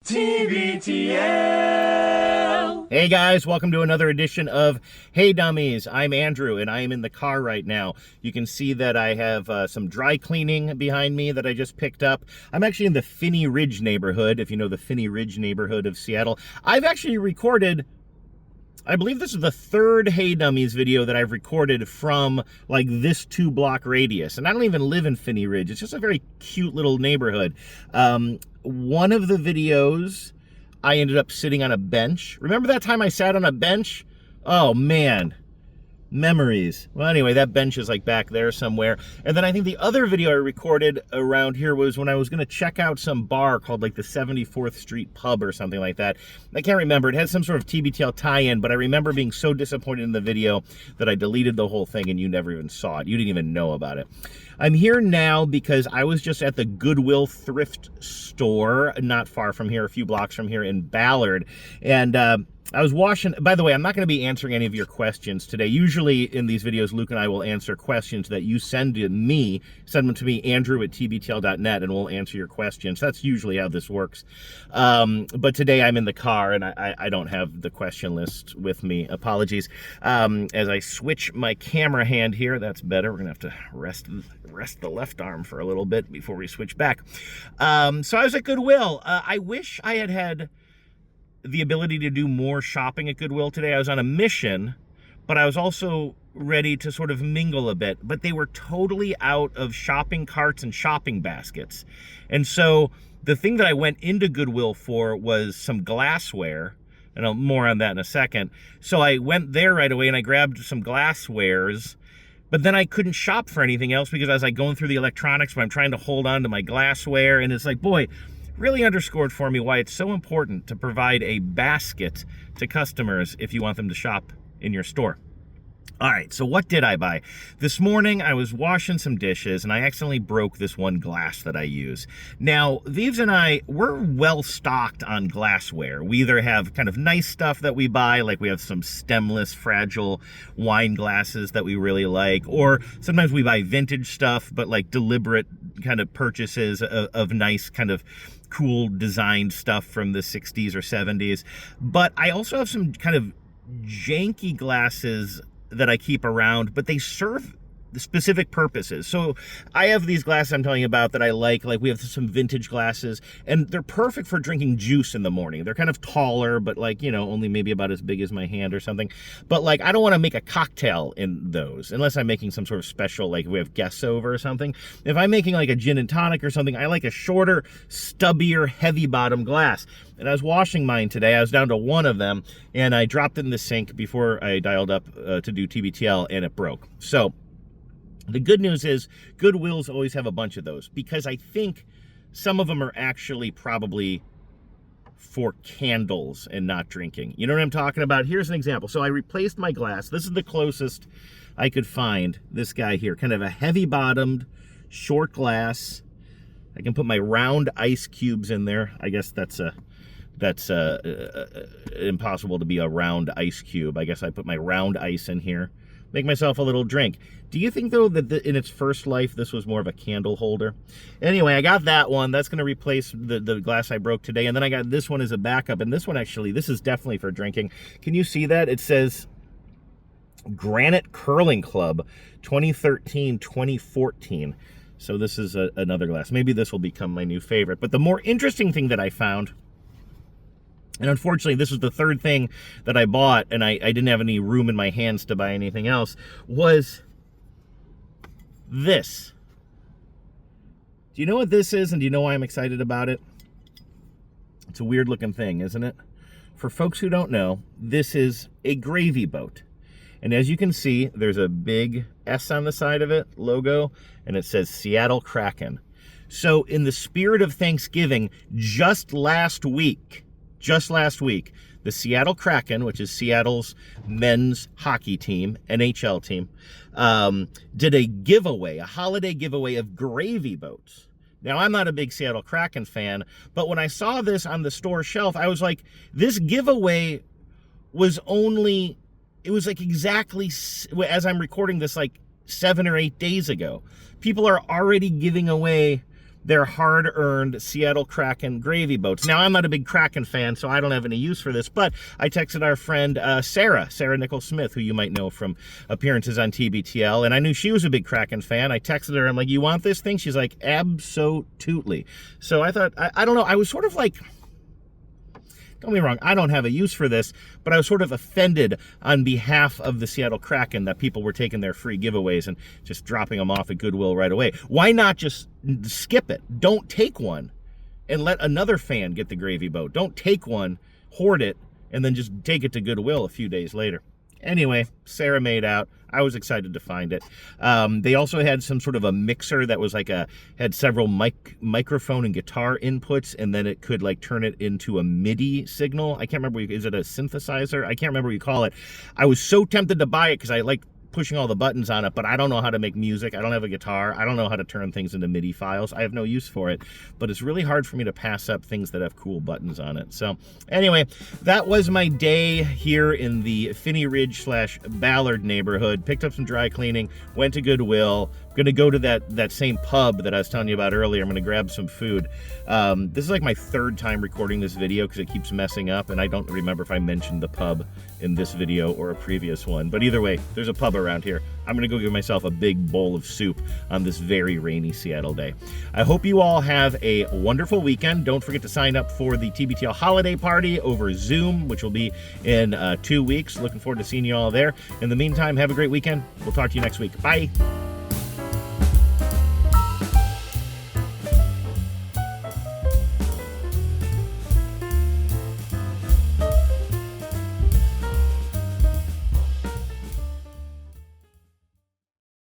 TBTL. Hey guys, welcome to another edition of Hey Dummies. I'm Andrew and I am in the car right now. You can see that I have some dry cleaning behind me that I just picked up. I'm actually in the Phinney Ridge neighborhood, if you know the Phinney Ridge neighborhood of Seattle. I've actually recorded, I believe this is the third Hey Dummies video that I've recorded from like this 2-block radius. And I don't even live in Phinney Ridge. It's just a very cute little neighborhood. One of the videos, I ended up sitting on a bench. Remember that time I sat on a bench? Oh man, memories. Well, anyway, that bench is like back there somewhere. And then I think the other video I recorded around here was when I was gonna check out some bar called like the 74th Street Pub or something like that. I can't remember, it had some sort of TBTL tie-in, but I remember being so disappointed in the video that I deleted the whole thing and you never even saw it. You didn't even know about it. I'm here now because I was just at the Goodwill thrift store, not far from here, a few blocks from here in Ballard. And I was washing, by the way, I'm not going to be answering any of your questions today. Usually in these videos, Luke and I will answer questions that you send to me. Send them to me, andrew@tbtl.net, and we'll answer your questions. That's usually how this works. But today I'm in the car and I don't have the question list with me. Apologies. As I switch my camera hand here, that's better. We're going to have to rest the left arm for a little bit before we switch back. So I was at Goodwill. I wish I had the ability to do more shopping at Goodwill today. I was on a mission, but I was also ready to sort of mingle a bit, but they were totally out of shopping carts and shopping baskets. And so the thing that I went into Goodwill for was some glassware, and I'll more on that in a second. So I went there right away and I grabbed some glasswares, but then I couldn't shop for anything else because I was like going through the electronics, but I'm trying to hold on to my glassware, and it's like, boy, really underscored for me why it's so important to provide a basket to customers if you want them to shop in your store. All right, so what did I buy? This morning, I was washing some dishes, and I accidentally broke this one glass that I use. Now, Vives and I, we're well-stocked on glassware. We either have kind of nice stuff that we buy, like we have some stemless, fragile wine glasses that we really like, or sometimes we buy vintage stuff, but like deliberate kind of purchases of nice kind of cool designed stuff from the 60s or 70s. But I also have some kind of janky glasses that I keep around, but they serve specific purposes. So I have these glasses I'm telling you about that I like we have some vintage glasses, and they're perfect for drinking juice in the morning. They're kind of taller, but like, you know, only maybe about as big as my hand or something. But like, I don't want to make a cocktail in those unless I'm making some sort of special, like we have guests over or something. If I'm making like a gin and tonic or something, I like a shorter, stubbier, heavy bottom glass. And I was washing mine today. I was down to one of them, and I dropped it in the sink before I dialed up to do TBTL, and it broke. So the good news is Goodwills always have a bunch of those, because I think some of them are actually probably for candles and not drinking. You know what I'm talking about? Here's an example. So I replaced my glass. This is the closest I could find. This guy here, kind of a heavy-bottomed, short glass. I can put my round ice cubes in there. I guess that's impossible to be a round ice cube. I guess I put my round ice in here. Make myself a little drink. Do you think, though, that in its first life, this was more of a candle holder? Anyway, I got that one. That's going to replace the glass I broke today. And then I got this one as a backup. And this one, actually, this is definitely for drinking. Can you see that? It says Granite Curling Club 2013-2014. So this is another glass. Maybe this will become my new favorite. But the more interesting thing that I found, and unfortunately, this was the third thing that I bought, and I didn't have any room in my hands to buy anything else, was this. Do you know what this is, and do you know why I'm excited about it? It's a weird-looking thing, isn't it? For folks who don't know, this is a gravy boat. And as you can see, there's a big S on the side of it, logo, and it says Seattle Kraken. So in the spirit of Thanksgiving, just last week, the Seattle Kraken, which is Seattle's men's hockey team, NHL team, did a giveaway, a holiday giveaway of gravy boats. Now, I'm not a big Seattle Kraken fan, but when I saw this on the store shelf, I was like, this giveaway was only, it was like exactly, as I'm recording this, like 7 or 8 days ago. People are already giving away their hard-earned Seattle Kraken gravy boats. Now, I'm not a big Kraken fan, so I don't have any use for this, but I texted our friend Sarah Nichols-Smith, who you might know from appearances on TBTL, and I knew she was a big Kraken fan. I texted her, I'm like, you want this thing? She's like, absolutely. So I thought, I don't know, I was sort of like, don't get me wrong, I don't have a use for this, but I was sort of offended on behalf of the Seattle Kraken that people were taking their free giveaways and just dropping them off at Goodwill right away. Why not just skip it? Don't take one and let another fan get the gravy boat. Don't take one, hoard it, and then just take it to Goodwill a few days later. Anyway, Sarah made out. I was excited to find it. They also had some sort of a mixer that was like had several microphone and guitar inputs, and then it could like turn it into a MIDI signal. I can't remember, is it a synthesizer? I can't remember what you call it. I was so tempted to buy it because I like pushing all the buttons on it, but I don't know how to make music. I don't have a guitar. I don't know how to turn things into MIDI files. I have no use for it, but it's really hard for me to pass up things that have cool buttons on it. So anyway, that was my day here in the Phinney Ridge / Ballard neighborhood. Picked up some dry cleaning, went to Goodwill. I'm gonna go to that same pub that I was telling you about earlier. I'm gonna grab some food. This is like my third time recording this video because it keeps messing up, and I don't remember if I mentioned the pub in this video or a previous one. But either way, there's a pub around here. I'm gonna go give myself a big bowl of soup on this very rainy Seattle day. I hope you all have a wonderful weekend. Don't forget to sign up for the TBTL holiday party over Zoom, which will be in 2 weeks. Looking forward to seeing you all there. In the meantime, have a great weekend. We'll talk to you next week. Bye.